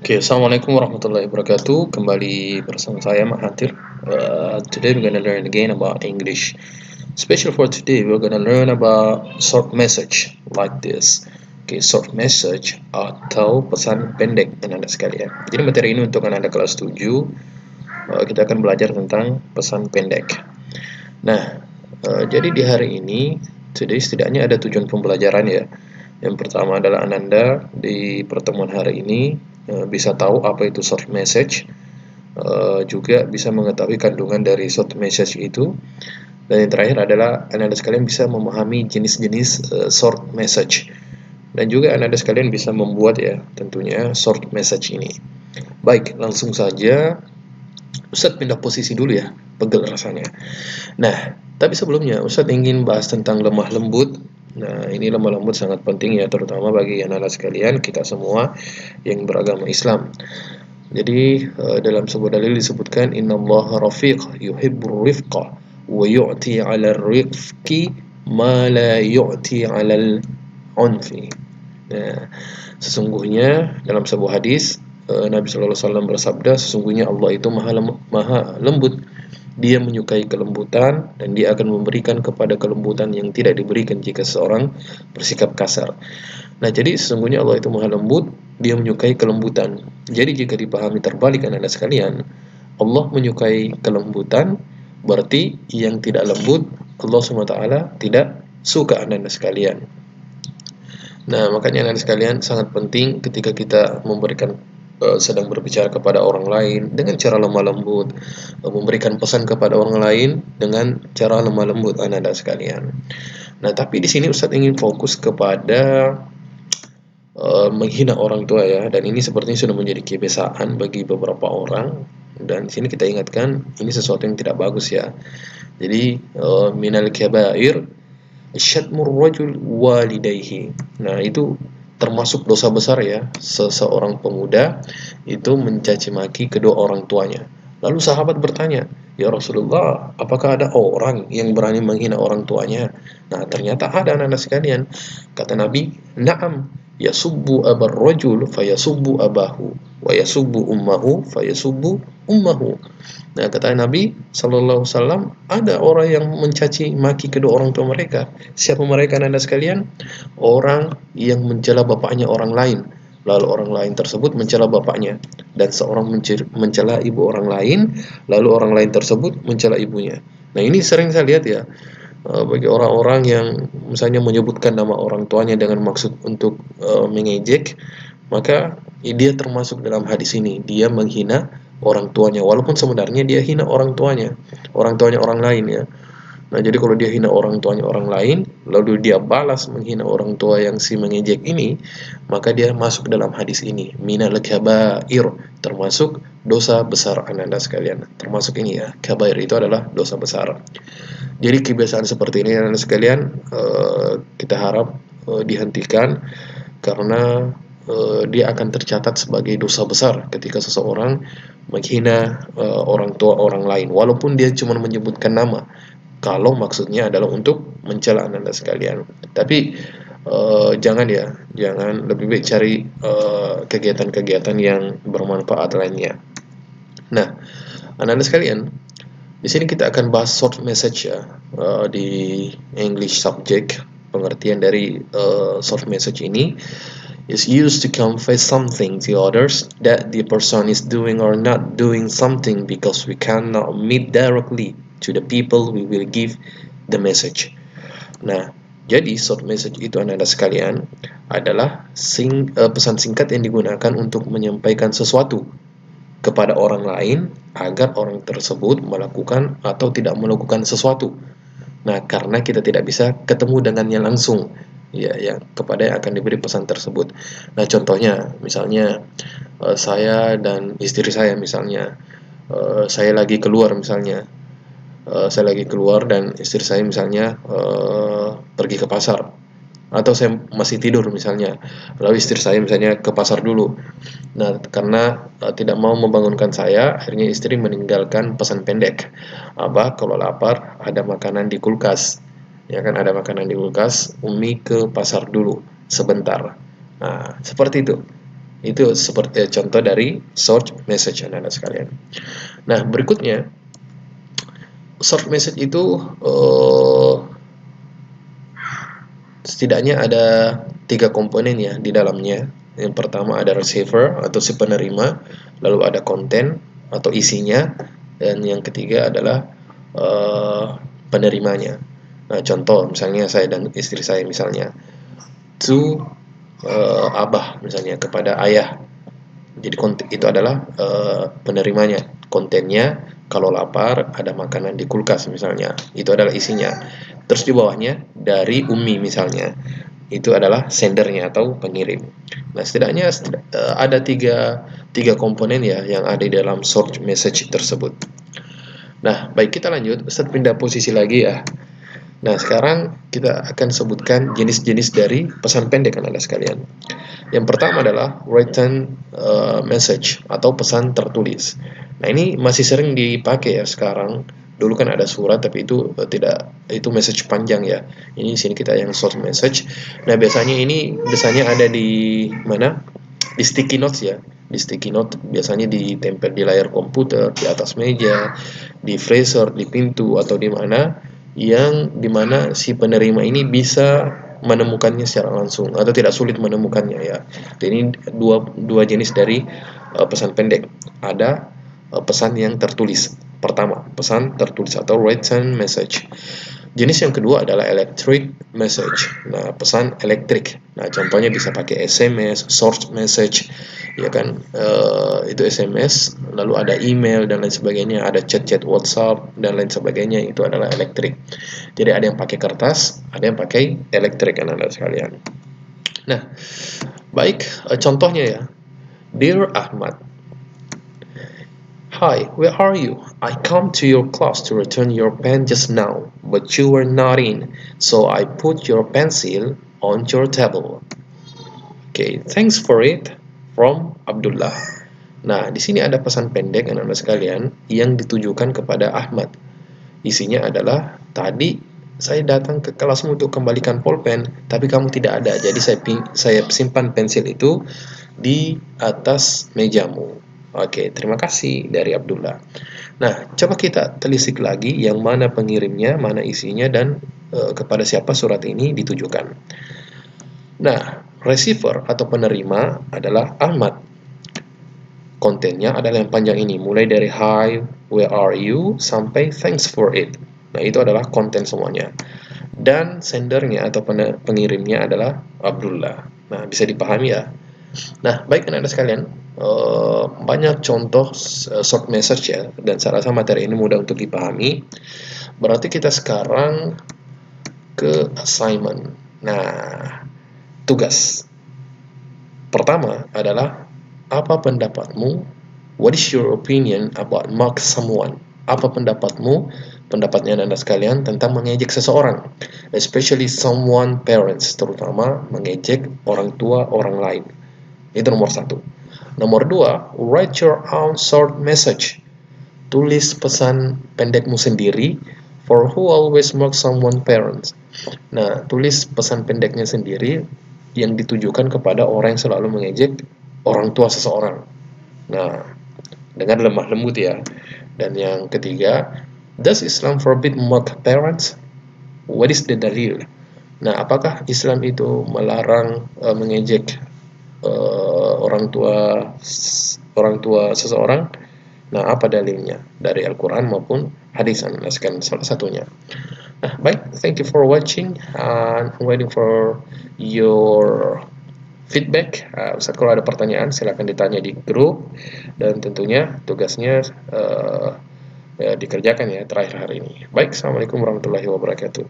Oke, Assalamualaikum warahmatullahi wabarakatuh. Kembali bersama saya Mahathir. Today we're gonna learn again about English. Special for today, we're gonna learn about short message like this. Oke, short message atau pesan pendek anak-anak sekalian. Jadi materi ini untuk anak-anak kelas 7. Kita akan belajar tentang pesan pendek. Nah, jadi di hari ini, today setidaknya ada tujuan pembelajaran ya. Yang pertama adalah Ananda di pertemuan hari ini bisa tahu apa itu short message, juga bisa mengetahui kandungan dari short message itu, dan yang terakhir adalah Ananda sekalian bisa memahami jenis-jenis short message, dan juga Ananda sekalian bisa membuat ya tentunya short message ini. Baik, langsung saja Ustadz pindah posisi dulu ya, pegel rasanya. Nah, tapi sebelumnya Ustadz ingin bahas tentang lemah lembut. Nah, ini lemah lembut sangat penting ya, terutama bagi anak-anak sekalian, kita semua yang beragama Islam. Jadi, dalam sebuah dalil disebutkan, Innallaha rafiq yuhibbur rifqa wa yu'ti 'alal rifqi ma la yu'ti 'alal unfi. Nah, sesungguhnya dalam sebuah hadis, Nabi Shallallahu Alaihi Wasallam bersabda, sesungguhnya Allah itu maha lembut. Dia menyukai kelembutan dan dia akan memberikan kepada kelembutan yang tidak diberikan jika seorang bersikap kasar. Nah, jadi sesungguhnya Allah itu maha lembut, dia menyukai kelembutan. Jadi jika dipahami terbalik anak-anak sekalian, Allah menyukai kelembutan, berarti yang tidak lembut, Allah SWT tidak suka anak-anak sekalian. Nah, makanya anak-anak sekalian sangat penting ketika kita sedang berbicara kepada orang lain dengan cara lemah lembut, memberikan pesan kepada orang lain dengan cara lemah lembut anak-anak sekalian. Nah, tapi di sini Ustadz ingin fokus kepada menghina orang tua ya, dan ini sepertinya sudah menjadi kebiasaan bagi beberapa orang, dan di sini kita ingatkan ini sesuatu yang tidak bagus ya. Jadi minal kabair syatmur rajul walidayhi. Nah, itu termasuk dosa besar ya, seseorang pemuda itu mencaci maki kedua orang tuanya. Lalu sahabat bertanya, "Ya Rasulullah, apakah ada orang yang berani menghina orang tuanya?" Nah, ternyata ada anak-anak sekalian. Kata Nabi, "Na'am, yasubbu abar rajul fayasubbu abahu, wa yasubbu ummahu fayasubbu ummahu." Nah, kata Nabi Sallallahu Alaihi Wasallam, ada orang yang mencaci maki kedua orang tua mereka. Siapa mereka, anak-anak sekalian? Orang yang mencela bapaknya orang lain, lalu orang lain tersebut mencela bapaknya, dan seorang mencela ibu orang lain, lalu orang lain tersebut mencela ibunya. Nah, ini sering saya lihat ya, bagi orang-orang yang misalnya menyebutkan nama orang tuanya dengan maksud untuk mengejek, maka dia termasuk dalam hadis ini. Dia menghina orang tuanya, walaupun sebenarnya dia hina orang tuanya orang lain ya. Nah, jadi kalau dia hina orang tuanya orang lain, lalu dia balas menghina orang tua yang si mengejek ini, maka dia masuk dalam hadis ini, minal kabair, termasuk dosa besar anak-anak sekalian. Termasuk ini ya, kabair itu adalah dosa besar. Jadi kebiasaan seperti ini anak-anak sekalian, kita harap dihentikan, karena dia akan tercatat sebagai dosa besar ketika seseorang menghina orang tua orang lain, walaupun dia cuma menyebutkan nama, kalau maksudnya adalah untuk mencela anak-anak sekalian. Tapi jangan ya, jangan, lebih baik cari kegiatan-kegiatan yang bermanfaat lainnya. Nah, anak-anak sekalian, di sini kita akan bahas short message ya, di English subject. Pengertian dari short message ini is used to convey something to others that the person is doing or not doing something because we cannot meet directly to the people we will give the message. Nah, jadi short message itu anak-anak sekalian adalah pesan singkat yang digunakan untuk menyampaikan sesuatu kepada orang lain agar orang tersebut melakukan atau tidak melakukan sesuatu. Nah, karena kita tidak bisa ketemu dengannya langsung, ya, yang kepada yang akan diberi pesan tersebut. Nah, contohnya, misalnya saya dan istri saya misalnya, saya lagi keluar misalnya, saya lagi keluar dan istri saya misalnya pergi ke pasar, atau saya masih tidur misalnya, lalu istri saya misalnya ke pasar dulu. Nah, karena tidak mau membangunkan saya, akhirnya istri meninggalkan pesan pendek. Abah, kalau lapar, ada makanan di kulkas. Ya kan, ada makanan di kulkas, Umi ke pasar dulu, sebentar. Nah, seperti itu. Itu seperti contoh dari short message anak-anak sekalian. Nah, berikutnya short message itu setidaknya ada 3 komponen ya di dalamnya. Yang pertama ada receiver atau si penerima, lalu ada konten atau isinya, dan yang ketiga adalah penerimanya. Nah, contoh misalnya saya dan istri saya misalnya to abah misalnya, kepada ayah. Jadi konten itu adalah penerimanya. Kontennya kalau lapar ada makanan di kulkas misalnya, itu adalah isinya. Terus di bawahnya dari Umi misalnya, itu adalah sendernya atau pengirim. Nah, setidaknya ada tiga komponen ya yang ada di dalam short message tersebut. Nah, baik, kita lanjut. Ustaz pindah posisi lagi ya. Nah, sekarang kita akan sebutkan jenis-jenis dari pesan pendek anak-anak sekalian. Yang pertama adalah written message atau pesan tertulis. Nah, ini masih sering dipakai ya sekarang. Dulu kan ada surat, tapi itu tidak, itu message panjang ya. Ini sini kita yang short message. Nah, biasanya ada di mana? Di sticky notes ya. Di sticky note biasanya ditempel di layar komputer, di atas meja, di freezer, di pintu, atau di mana yang dimana si penerima ini bisa menemukannya secara langsung atau tidak sulit menemukannya ya. Jadi ini dua jenis dari pesan pendek. Ada pesan yang tertulis. Pertama, pesan tertulis atau written message. Jenis yang kedua adalah electric message. Nah, pesan elektrik. Nah, contohnya bisa pakai SMS, short message, ya kan? Itu SMS, lalu ada email dan lain sebagainya, ada chat-chat WhatsApp dan lain sebagainya. Itu adalah elektrik. Jadi ada yang pakai kertas, ada yang pakai elektrik, anak-anak sekalian. Nah, baik, contohnya ya. Dear Ahmad, hi, where are you? I come to your class to return your pen just now, but you were not in, so I put your pencil on your table. Okay, thanks for it. From Abdullah. Nah, di sini ada pesan pendek anak-anak sekalian yang ditujukan kepada Ahmad. Isinya adalah, tadi saya datang ke kelasmu untuk kembalikan pulpen, tapi kamu tidak ada. Jadi saya simpan pensil itu di atas mejamu. Oke, terima kasih dari Abdullah. Nah, coba kita telisik lagi yang mana pengirimnya, mana isinya, dan kepada siapa surat ini ditujukan. Nah, receiver atau penerima adalah Ahmad. Kontennya adalah yang panjang ini, mulai dari hi, where are you, sampai thanks for it. Nah, itu adalah konten semuanya. Dan sendernya atau pengirimnya adalah Abdullah. Nah, bisa dipahami ya. Nah, baik anak-anak sekalian, banyak contoh short message ya, dan saya rasa materi ini mudah untuk dipahami. Berarti kita sekarang ke assignment. Nah, tugas pertama adalah, apa pendapatmu? What is your opinion about mock someone? Apa pendapatmu? Pendapatnya anak-anak sekalian tentang mengejek seseorang, especially someone parents, terutama mengejek orang tua orang lain. Itu nomor 1. Nomor 2, write your own short message. Tulis pesan pendekmu sendiri. For who always mock someone parents. Nah, tulis pesan pendeknya sendiri yang ditujukan kepada orang yang selalu mengejek orang tua seseorang. Nah, dengan lemah lembut ya. Dan yang ketiga, does Islam forbid mock parents? What is the dalil? Nah, apakah Islam itu melarang mengejek orang tua seseorang? Nah, apa dalilnya? Dari Al-Quran maupun hadis, salah satunya. Nah, baik, thank you for watching and I'm waiting for your feedback. Ustaz, kalau ada pertanyaan silakan ditanya di grup, dan tentunya tugasnya dikerjakan ya terakhir hari ini. Baik, assalamualaikum warahmatullahi wabarakatuh.